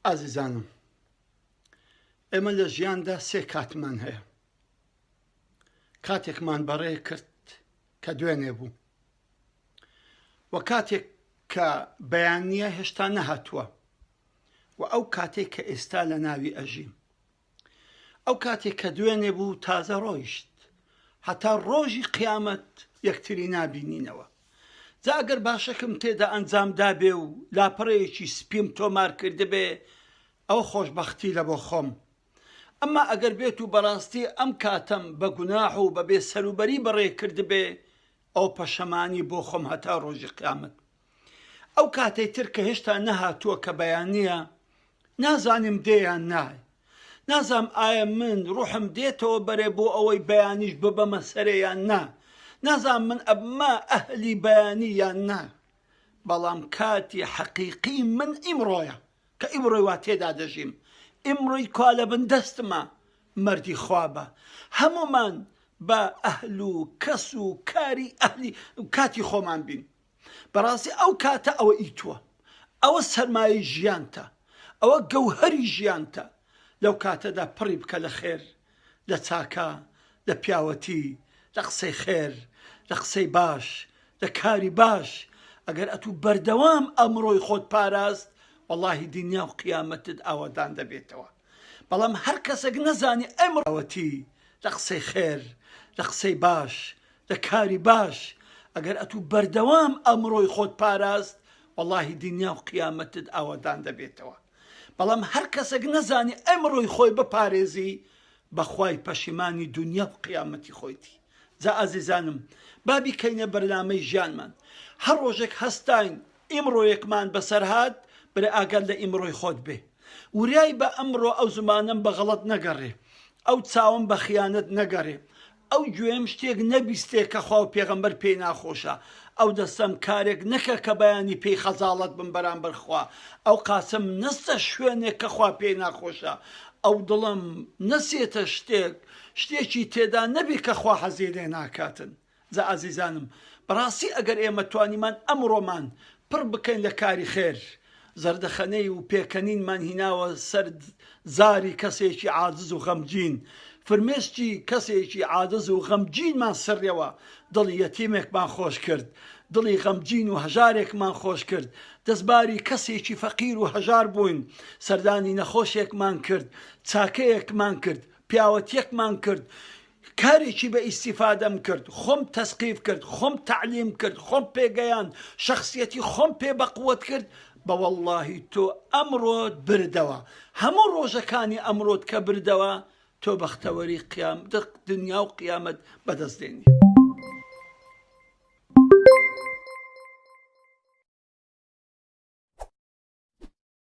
ئازیزانم، ئێمە لە ژیاندا سێ کاتمان هەیە. کاتێکمان بەڕێ کرد کە دوێنێ بوو، و کاتێک کە بەیانیە هێشتا نەهاتووە، و ئەو کاتێک کە ئێستا لە ناوی ئەژیم. ئەو کاتێک کە دوێنێ بوو تازە ڕۆیشت، هەتا ڕۆژی قیامەت یەکتری نابینینەوە. جا ئەگەر باشەکەم تێدا ئەنجام دابێ و لاپەڕەیەکی سپیم تۆمار کردبێ، ئەو خۆشبەختی لە بۆ خۆم. ئەمما ئەگەر بێت و بەڕاستی ئەم کاتەم بە گوناح و بە بێسەروبەری بەڕێ کردبێ، ئەو پەشەمانی بۆ خۆم هەتا ڕۆژی قیامەت. ئەو کاتەی تر کە هێشتا نەهاتووە کە بەیانیە، نازانم دێیان نای. نازام ئایا من ڕوحم دێتەوە بەرێ بۆ ئەوەی بەیانیش ببەمە سەرێیان نا. نازام من ئەبما ئەهلی بەیانی یان نا. بەڵام کاتی حەقیقی من ئیمڕۆیە کە ئیمڕۆی وا تێدا دەژیم. ئیمڕۆی کوا لە بن دەستمە مەردی خوابە. هەمومان بە ئەهل و کەس و کاری ئەهلی کاتی خۆمان بین. بەڕاستی ئەو کاتە ئەوە ئیتووە، ئەوە سەرمایەی ژیانتە، ئەوە گەوهەری ژیانتە. لەو کاتەدا پڕی بکە لە خێر، لە چاکە، لە پیاوەتی، لە قسەی خێر، لە قسەی باش، لە کاری باش. ئەگەر ئەتوو بەردەوام ئەمڕۆی خۆت پاراست، وەڵاهی دنیا و قیامەتت ئاوەدان دەبێتەوە. بەڵام هەر کەسێک نەزانی ئەمڕۆتی، لە قسەی خێر، لە قسەی باش، لە کاری باش، ئەگەر ئەتوو بەردەوام ئەمڕۆی خۆت پاراست، وەڵاهی دنیا و قیامەتت ئاوەدان دەبێتەوە. بەڵام هەر کەسێک نەزانی ئەمڕۆی خۆی بپارێزی، بەخوای پەشیمانی دنیا و قیامەتی خۆیتی. جا ئازیزانم، بابی کەینە بەرنامەی ژیانمان. هەر ڕۆژێک هەستاین ئیمڕۆیەکمان بەسەر هات، برێ ئاگەر لە ئیمڕۆی خۆت بێ. وریای بە ئەمڕۆ ئەو زمانم بە غەڵەت نەگەڕێ، ئەو چاوم بە خیانەت نەگەڕێ، ئەو گوێم شتێک نەبیستێ کە خوا و پێغەمبەر پێی ناخۆشە، ئەو دەستەم کارێک نەکە کە بەیانی پێی خەجاڵەت بم بەرامبەر خوا، ئەو قاسم نەستە شوێنێک کە خوا پێی ناخۆشە، ئەو دڵم نەسێتە شتێکی تێدا نەبی کە خوا حەزی لێ ناکاتن. جا ئازیزانم، بەڕاستی ئەگەر ئێمە توانیمان ئەمڕۆمان پڕ بکەین لە کاری خێر، زەردەخەنەی و پێکەنینمان هیناوە سەر زاری کەسێکی عاجز و غەمگین، فرمێسکی کەسێکی عاجز و غەمگینمان سڕیەوە، دڵی یەتیمێکمان خۆش کرد، دڵی غەمگین و هەژارێکمان خۆش کرد، دەستباری کەسێکی فەقیر و هەژار بووین، سەردانی نەخۆشێکمان کرد، چاکەیەکمان کرد، پیاوەتیەکمان کرد، کارێکی بە ئیسیفادەم کرد، خۆم تەسقیف کرد، خۆم تعلیم کرد، خۆم پێگەیان، شەخسیەتی خۆم پێ بەقووەت کرد. بەوەڵڵاهی تۆ ئەمڕۆت بردەوە، هەموو ڕۆژەکانی ئەمڕۆت کە بردەوە، تۆ بەختەوەری دنیا و قیامەت بەدەست دێنی.